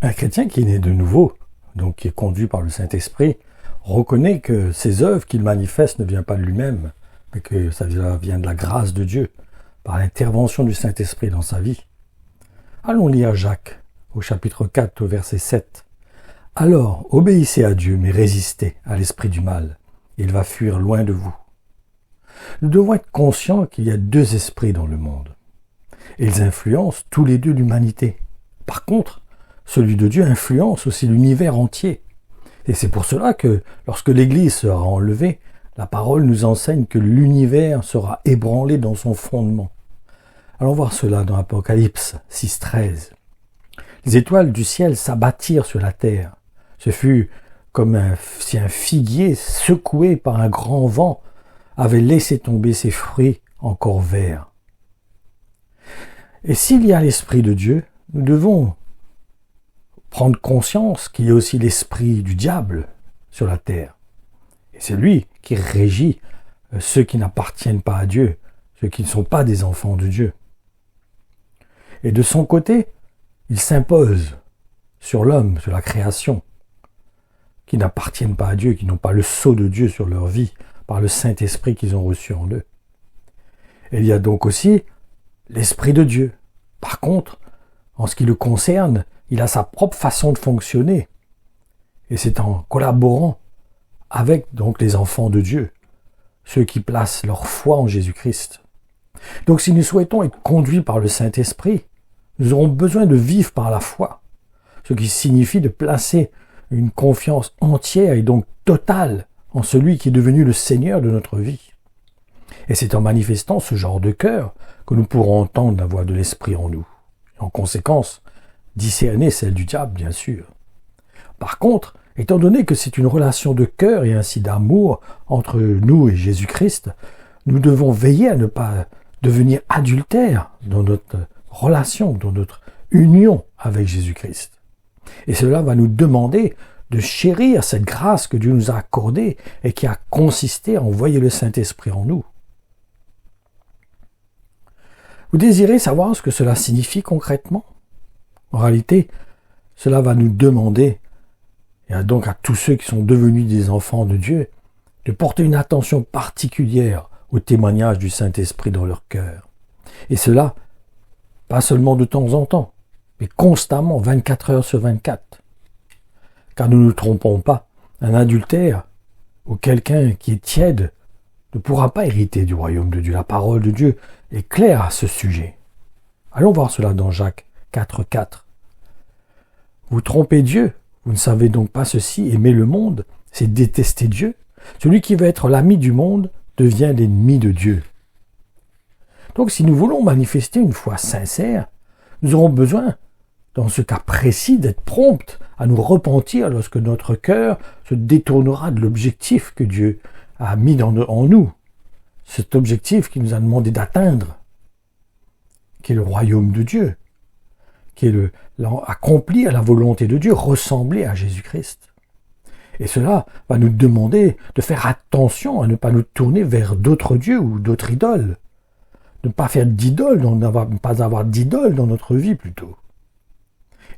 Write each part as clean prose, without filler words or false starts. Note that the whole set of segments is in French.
Un chrétien qui est né de nouveau, donc qui est conduit par le Saint-Esprit, reconnaît que ses œuvres qu'il manifeste ne viennent pas de lui-même, mais que ça vient de la grâce de Dieu, par l'intervention du Saint-Esprit dans sa vie. Allons lire Jacques, au chapitre 4, au verset 7. « Alors, obéissez à Dieu, mais résistez à l'esprit du mal. Il va fuir loin de vous. » Nous devons être conscients qu'il y a deux esprits dans le monde. Et ils influencent tous les deux l'humanité. Par contre, celui de Dieu influence aussi l'univers entier. Et c'est pour cela que, lorsque l'Église sera enlevée, la parole nous enseigne que l'univers sera ébranlé dans son fondement. Allons voir cela dans Apocalypse 6,13. Les étoiles du ciel s'abattirent sur la terre. Ce fut comme si un figuier secoué par un grand vent avait laissé tomber ses fruits encore verts. Et s'il y a l'Esprit de Dieu, nous devons prendre conscience qu'il y a aussi l'esprit du diable sur la terre. Et c'est lui qui régit ceux qui n'appartiennent pas à Dieu, ceux qui ne sont pas des enfants de Dieu. Et de son côté, il s'impose sur l'homme, sur la création, qui n'appartiennent pas à Dieu, qui n'ont pas le sceau de Dieu sur leur vie, par le Saint-Esprit qu'ils ont reçu en eux. Et il y a donc aussi l'Esprit de Dieu. Par contre, en ce qui le concerne, il a sa propre façon de fonctionner. Et c'est en collaborant avec donc les enfants de Dieu, ceux qui placent leur foi en Jésus-Christ. Donc si nous souhaitons être conduits par le Saint-Esprit, nous aurons besoin de vivre par la foi, ce qui signifie de placer une confiance entière et donc totale en celui qui est devenu le Seigneur de notre vie. Et c'est en manifestant ce genre de cœur que nous pourrons entendre la voix de l'Esprit en nous. Et en conséquence, discerner celle du diable, bien sûr. Par contre, étant donné que c'est une relation de cœur et ainsi d'amour entre nous et Jésus-Christ, nous devons veiller à ne pas devenir adultères dans notre relation, dans notre union avec Jésus-Christ. Et cela va nous demander de chérir cette grâce que Dieu nous a accordée et qui a consisté à envoyer le Saint-Esprit en nous. Vous désirez savoir ce que cela signifie concrètement? En réalité, cela va nous demander, et donc à tous ceux qui sont devenus des enfants de Dieu, de porter une attention particulière au témoignage du Saint-Esprit dans leur cœur. Et cela, pas seulement de temps en temps, mais constamment, 24 heures sur 24. Car nous ne nous trompons pas, un adultère ou quelqu'un qui est tiède ne pourra pas hériter du royaume de Dieu. La parole de Dieu est claire à ce sujet. Allons voir cela dans Jacques 4,4. Vous trompez Dieu, vous ne savez donc pas ceci, aimer le monde, c'est détester Dieu. Celui qui veut être l'ami du monde devient l'ennemi de Dieu. Donc si nous voulons manifester une foi sincère, nous aurons besoin, dans ce cas précis, d'être promptes à nous repentir lorsque notre cœur se détournera de l'objectif que Dieu a mis en nous. Cet objectif qu'il nous a demandé d'atteindre, qui est le royaume de Dieu, qui est accomplir la volonté de Dieu, ressembler à Jésus-Christ. Et cela va nous demander de faire attention à ne pas nous tourner vers d'autres dieux ou d'autres idoles. De ne pas faire d'idoles, de ne pas avoir d'idoles dans notre vie plutôt.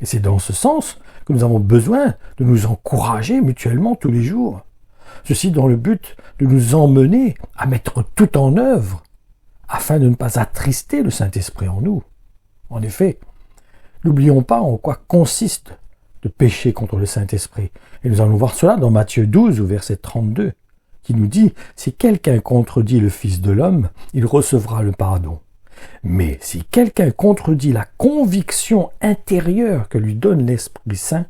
Et c'est dans ce sens que nous avons besoin de nous encourager mutuellement tous les jours. Ceci dans le but de nous emmener à mettre tout en œuvre afin de ne pas attrister le Saint-Esprit en nous. En effet, n'oublions pas en quoi consiste de pécher contre le Saint-Esprit. Et nous allons voir cela dans Matthieu 12 au verset 32, qui nous dit « Si quelqu'un contredit le Fils de l'homme, il recevra le pardon. Mais si quelqu'un contredit la conviction intérieure que lui donne l'Esprit Saint,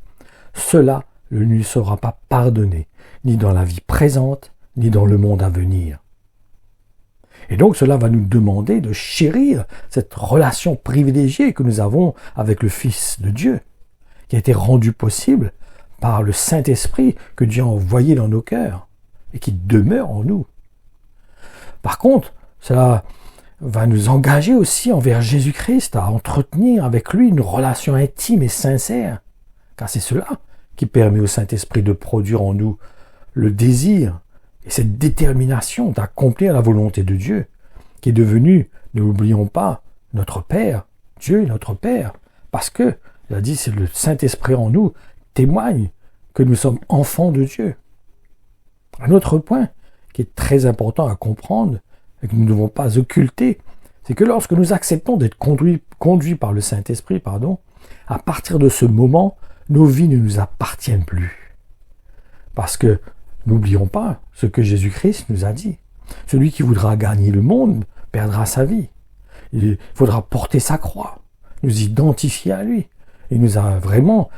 cela ne lui sera pas pardonné, ni dans la vie présente, ni dans le monde à venir. » Et donc cela va nous demander de chérir cette relation privilégiée que nous avons avec le Fils de Dieu, qui a été rendue possible par le Saint-Esprit que Dieu a envoyé dans nos cœurs et qui demeure en nous. Par contre, cela va nous engager aussi envers Jésus-Christ à entretenir avec lui une relation intime et sincère, car c'est cela qui permet au Saint-Esprit de produire en nous le désir et cette détermination d'accomplir la volonté de Dieu, qui est devenu, ne l'oublions pas, notre Père. Dieu est notre Père, parce que Il a dit, c'est le Saint-Esprit en nous témoigne que nous sommes enfants de Dieu. Un autre point qui est très important à comprendre et que nous ne devons pas occulter, c'est que lorsque nous acceptons d'être conduits par le Saint-Esprit, à partir de ce moment, nos vies ne nous appartiennent plus. Parce que n'oublions pas ce que Jésus-Christ nous a dit. Celui qui voudra gagner le monde perdra sa vie. Il faudra porter sa croix, nous identifier à lui. Il nous a vraiment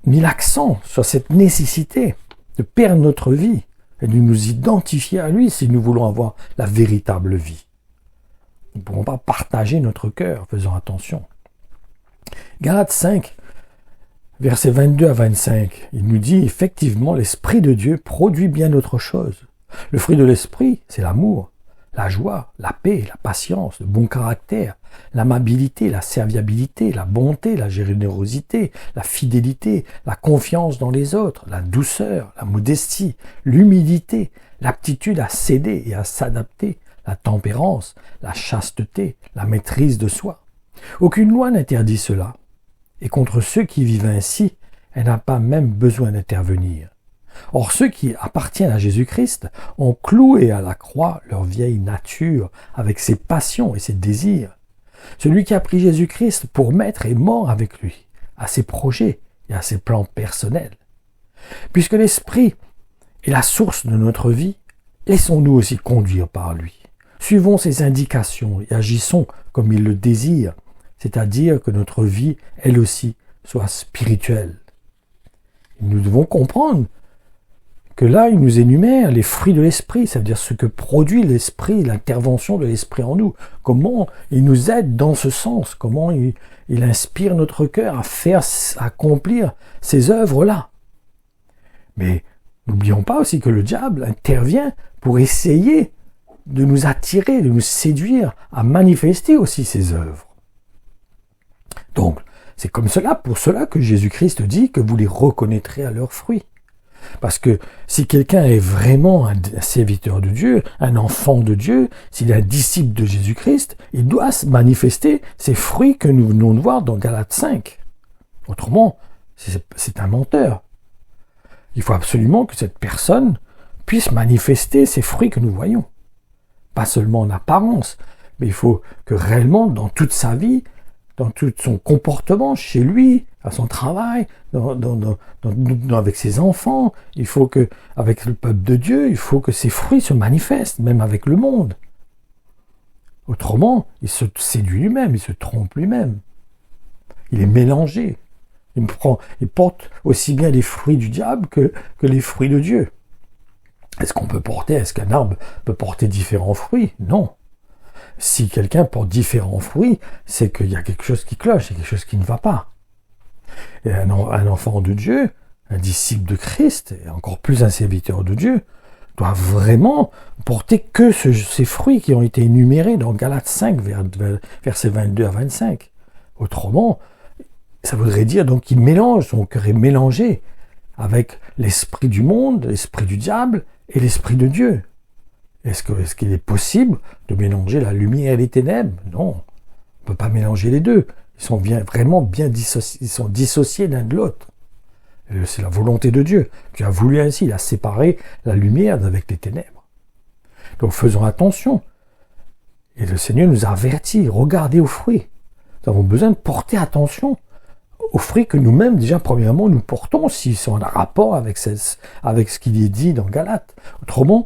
mis l'accent sur cette nécessité de perdre notre vie et de nous identifier à lui si nous voulons avoir la véritable vie. Nous ne pourrons pas partager notre cœur, faisons attention. Galates 5, versets 22 à 25, il nous dit effectivement l'Esprit de Dieu produit bien autre chose. Le fruit de l'Esprit, c'est l'amour, la joie, la paix, la patience, le bon caractère, l'amabilité, la serviabilité, la bonté, la générosité, la fidélité, la confiance dans les autres, la douceur, la modestie, l'humilité, l'aptitude à céder et à s'adapter, la tempérance, la chasteté, la maîtrise de soi. Aucune loi n'interdit cela. Et contre ceux qui vivent ainsi, elle n'a pas même besoin d'intervenir. Or, ceux qui appartiennent à Jésus-Christ ont cloué à la croix leur vieille nature avec ses passions et ses désirs. Celui qui a pris Jésus-Christ pour maître est mort avec lui, à ses projets et à ses plans personnels. Puisque l'Esprit est la source de notre vie, laissons-nous aussi conduire par lui. Suivons ses indications et agissons comme il le désire, c'est-à-dire que notre vie, elle aussi, soit spirituelle. Nous devons comprendre que là, il nous énumère les fruits de l'Esprit, ça veut dire ce que produit l'Esprit, l'intervention de l'Esprit en nous, comment il nous aide dans ce sens, comment il inspire notre cœur à faire accomplir ces œuvres-là. Mais n'oublions pas aussi que le diable intervient pour essayer de nous attirer, de nous séduire à manifester aussi ces œuvres. Donc, c'est comme cela, pour cela que Jésus-Christ dit que vous les reconnaîtrez à leurs fruits. Parce que si quelqu'un est vraiment un serviteur de Dieu, un enfant de Dieu, s'il est un disciple de Jésus-Christ, il doit manifester ces fruits que nous venons de voir dans Galates 5. Autrement, c'est un menteur. Il faut absolument que cette personne puisse manifester ces fruits que nous voyons. Pas seulement en apparence, mais il faut que réellement, dans toute sa vie, dans tout son comportement, chez lui, à son travail, avec ses enfants, il faut que, avec le peuple de Dieu, il faut que ces fruits se manifestent, même avec le monde. Autrement, il se séduit lui-même, il se trompe lui-même. Il est mélangé. Il porte aussi bien les fruits du diable que les fruits de Dieu. Est-ce qu'un arbre peut porter différents fruits? Non. Si quelqu'un porte différents fruits, c'est qu'il y a quelque chose qui cloche, il y a quelque chose qui ne va pas. Et un enfant de Dieu, un disciple de Christ, et encore plus un serviteur de Dieu, doit vraiment porter que ces fruits qui ont été énumérés dans Galates 5, versets 22 à 25. Autrement, ça voudrait dire donc qu'il mélange, son cœur est mélangé avec l'esprit du monde, l'esprit du diable et l'esprit de Dieu. Est-ce qu'il est possible de mélanger la lumière et les ténèbres? Non, on ne peut pas mélanger les deux. Ils sont vraiment bien dissociés, ils sont dissociés l'un de l'autre. C'est la volonté de Dieu qui a voulu ainsi, il a séparé la lumière avec les ténèbres. Donc faisons attention. Et le Seigneur nous a avertis, regardez aux fruits. Nous avons besoin de porter attention aux fruits que nous-mêmes, déjà, premièrement, nous portons, s'ils sont en rapport avec ce qu'il est dit dans Galates. Autrement,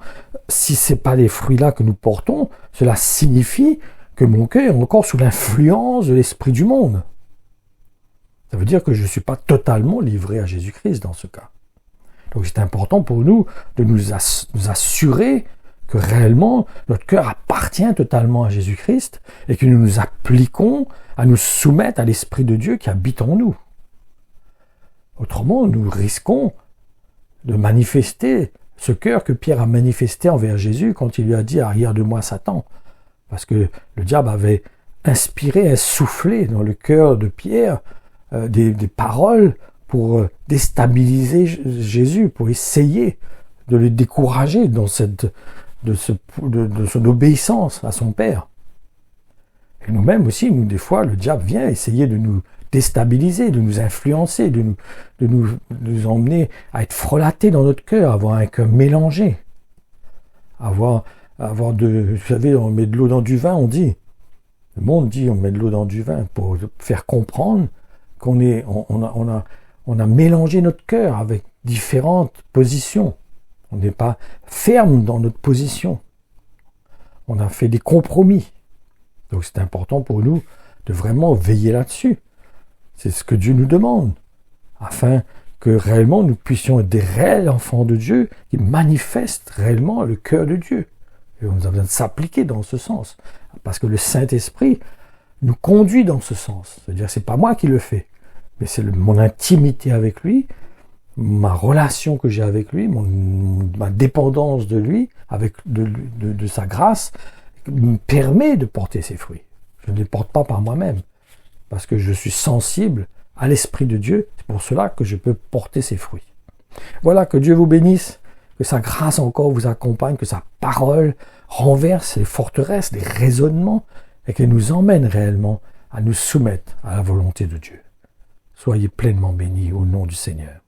si ce n'est pas les fruits-là que nous portons, cela signifie que mon cœur est encore sous l'influence de l'esprit du monde. Ça veut dire que je ne suis pas totalement livré à Jésus-Christ dans ce cas. Donc c'est important pour nous de nous assurer que réellement notre cœur appartient totalement à Jésus-Christ et que nous nous appliquons à nous soumettre à l'Esprit de Dieu qui habite en nous. Autrement, nous risquons de manifester ce cœur que Pierre a manifesté envers Jésus quand il lui a dit « Arrière de moi, Satan ». Parce que le diable avait inspiré, insoufflé dans le cœur de Pierre des paroles pour déstabiliser Jésus, pour essayer de le décourager dans de son obéissance à son Père. Et nous-mêmes aussi, des fois, le diable vient essayer de nous déstabiliser, de nous influencer, de nous emmener à être frelatés dans notre cœur, avoir un cœur mélangé, avoir vous savez, on met de l'eau dans du vin, on dit. Le monde dit on met de l'eau dans du vin pour faire comprendre qu'on on a mélangé notre cœur avec différentes positions. On n'est pas ferme dans notre position. On a fait des compromis. Donc c'est important pour nous de vraiment veiller là-dessus. C'est ce que Dieu nous demande, afin que réellement nous puissions être des réels enfants de Dieu qui manifestent réellement le cœur de Dieu. Et on a besoin de s'appliquer dans ce sens, parce que le Saint-Esprit nous conduit dans ce sens. C'est-à-dire c'est pas moi qui le fais, mais c'est mon intimité avec lui, ma relation que j'ai avec lui, ma dépendance de lui, avec de sa grâce, me permet de porter ses fruits. Je ne les porte pas par moi-même, parce que je suis sensible à l'Esprit de Dieu. C'est pour cela que je peux porter ses fruits. Voilà, que Dieu vous bénisse, que sa grâce encore vous accompagne, que sa parole renverse les forteresses, les raisonnements, et qu'elle nous emmène réellement à nous soumettre à la volonté de Dieu. Soyez pleinement bénis au nom du Seigneur.